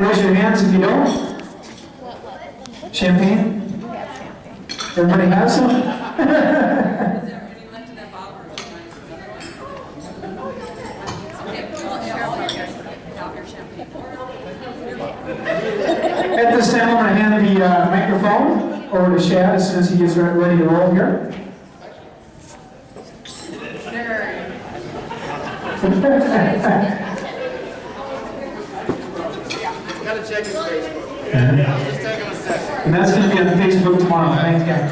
Raise your hands if you don't. Champagne? Everybody has some? At this time, I'm going to hand the microphone over to Shad as soon as he gets ready to roll here. Gotta check his Facebook. Just take him a second. And that's going to be on Facebook tomorrow. Thanks, guys.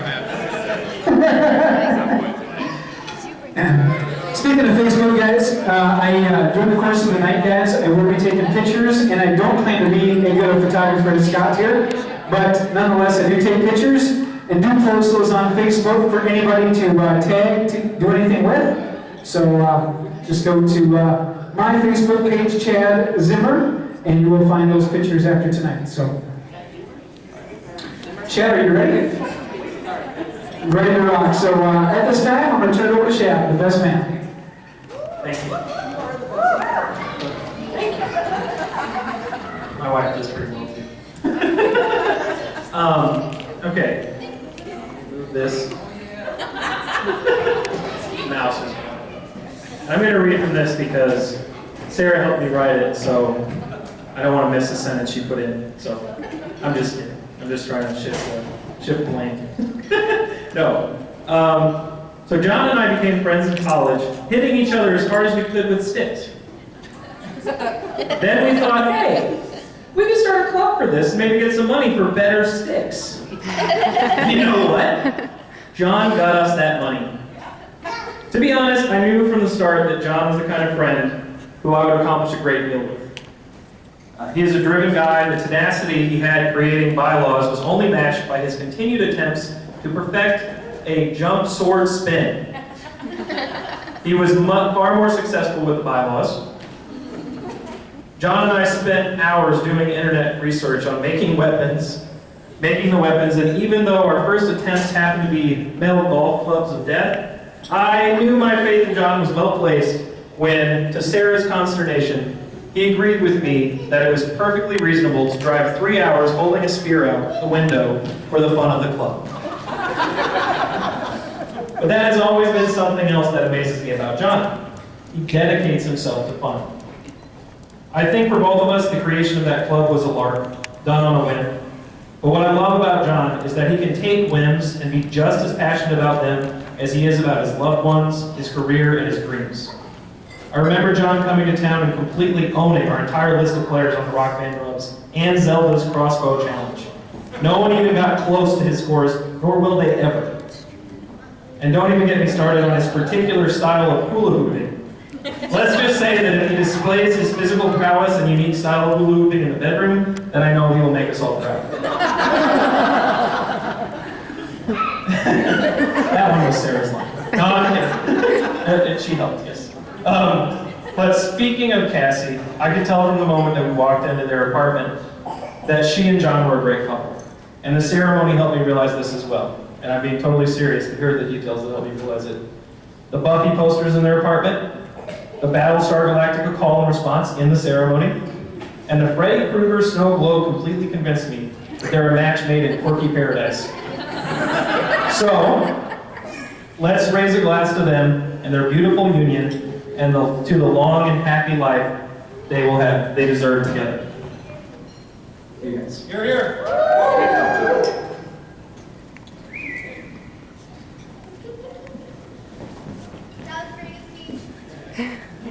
Speaking of Facebook, guys, during the course of the night, guys, I will be taking pictures, and I don't claim to be a good photographer as Scott here, but nonetheless, I do take pictures and do post those on Facebook for anybody to tag, to do anything with. So just go to my Facebook page, Chad Zimmer, and you will find those pictures after tonight. So, Chad, are you ready? Ready to rock. So at this time, I'm going to turn it over to Chad, the best man. Thank you. My wife does pretty well too. Okay. Move this. Mouse is gone. I'm going to read from this because Sarah helped me write it, so I don't want to miss a sentence she put in. So I'm just kidding. I'm just trying to shift blame. No. So John and I became friends in college, hitting each other as hard as we could with sticks. Then we thought, hey, we could start a club for this and maybe get some money for better sticks. You know what? John got us that money. To be honest, I knew from the start that John was the kind of friend who I would accomplish a great deal with. He is a driven guy. The tenacity he had creating bylaws was only matched by his continued attempts to perfect a jump sword spin. He was far more successful with the bylaws. John and I spent hours doing internet research on making the weapons, and even though our first attempts happened to be metal golf clubs of death, I knew my faith in John was well placed when, to Sarah's consternation, he agreed with me that it was perfectly reasonable to drive 3 hours holding a spear out the window for the fun of the club. But that has always been something else that amazes me about John. He dedicates himself to fun. I think for both of us, the creation of that club was a lark, done on a whim. But what I love about John is that he can take whims and be just as passionate about them as he is about his loved ones, his career, and his dreams. I remember John coming to town and completely owning our entire list of players on the Rock Band drums and Zelda's Crossbow Challenge. No one even got close to his scores, nor will they ever. And don't even get me started on his particular style of hula hooping. Let's just say that if he displays his physical prowess and unique style of hula hooping in the bedroom, then I know he will make us all proud. That one was Sarah's line. No, I'm kidding. She helped, yes. But speaking of Cassie, I could tell from the moment that we walked into their apartment that she and John were a great couple. And the ceremony helped me realize this as well. And I'm being totally serious. Here are the details that help me realize it. The Buffy posters in their apartment, the Battlestar Galactica call and response in the ceremony, and the Freddy Krueger snow globe completely convinced me that they're a match made in Porky Paradise. So, let's raise a glass to them and their beautiful union and to the long and happy life they deserve together. You guys. You're here.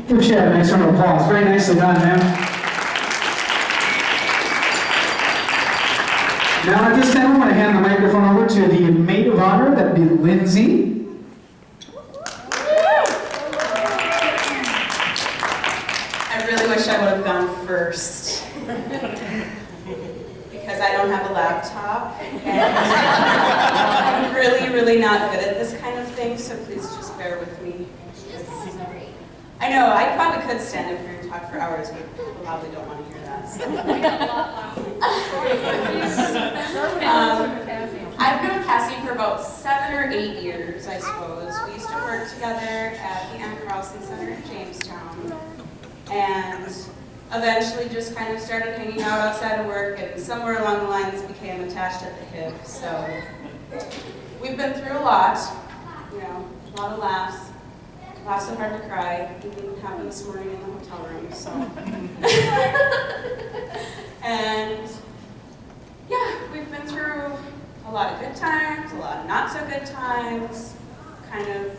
Give Chad a nice round of applause. Very nicely done, man. Now at this time, I'm going to hand the microphone over to the maid of honor. That would be Lindsay. I really wish I would have gone first. Because I don't have a laptop. And I'm really, really not good at this kind of thing, so please just bear with me. I know, I probably could stand up here and talk for hours, but people probably don't want to hear that. So. I've known Cassie for about 7 or 8 years, I suppose. We used to work together at the Ann Carlson Center in Jamestown. And eventually just kind of started hanging out outside of work, and somewhere along the lines became attached at the hip. So we've been through a lot, you know, a lot of laughs, laughed so hard to cry. It didn't happen this morning in the hotel room, so. And yeah, we've been through a lot of good times, a lot of not so good times, kind of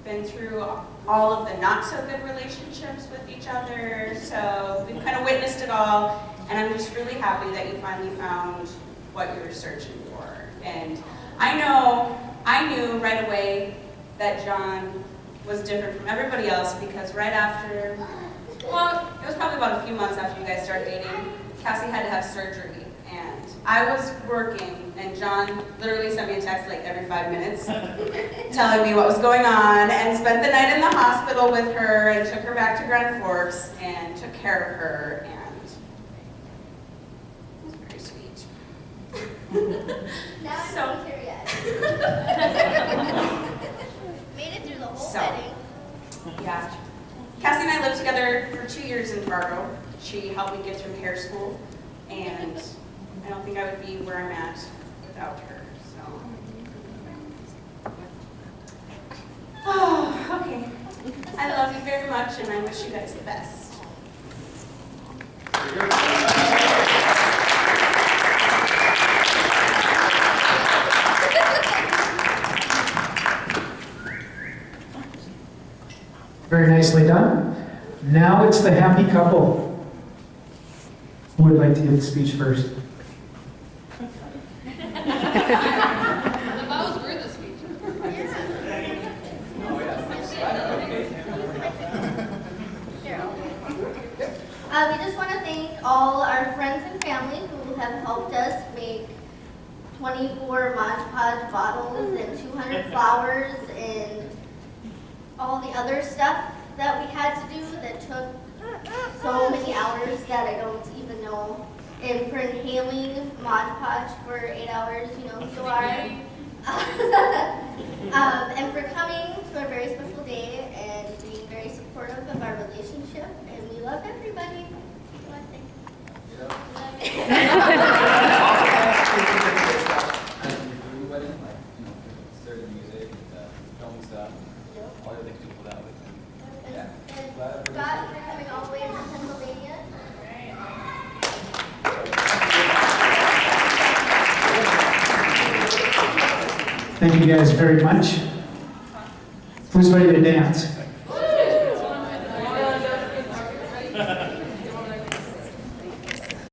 been through all of the not so good relationships with each other. So we've kind of witnessed it all, and I'm just really happy that you finally found what you were searching for. And I knew right away that John was different from everybody else, because right after, well, it was probably about a few months after you guys started dating, Cassie had to have surgery. And I was working, and John literally sent me a text like every 5 minutes telling me what was going on, and spent the night in the hospital with her, and took her back to Grand Forks, and took care of her, and it was very sweet. Now So- I'm here yet. Made it through the whole So- wedding. Yeah. Cassie and I lived together for 2 years in Fargo. She helped me get through hair school, and I don't think I would be where I'm at without her, so. Oh, okay. I love you very much, and I wish you guys the best. Very nicely done. Now it's the happy couple. Who would like to give the speech first? We just want to thank all our friends and family who have helped us make 24 Mod Podge bottles and 200 flowers and all the other stuff that we had to do that took so many hours that I don't even know. And for inhaling Mod Podge for 8 hours, you know who you are. And for coming to our very special day and being very supportive of our relationship. And we love everybody. You want to say? Certain music, film stuff, all the things people put out with. And Scott for coming all the way from Pennsylvania. Thank you guys very much. Who's ready to dance?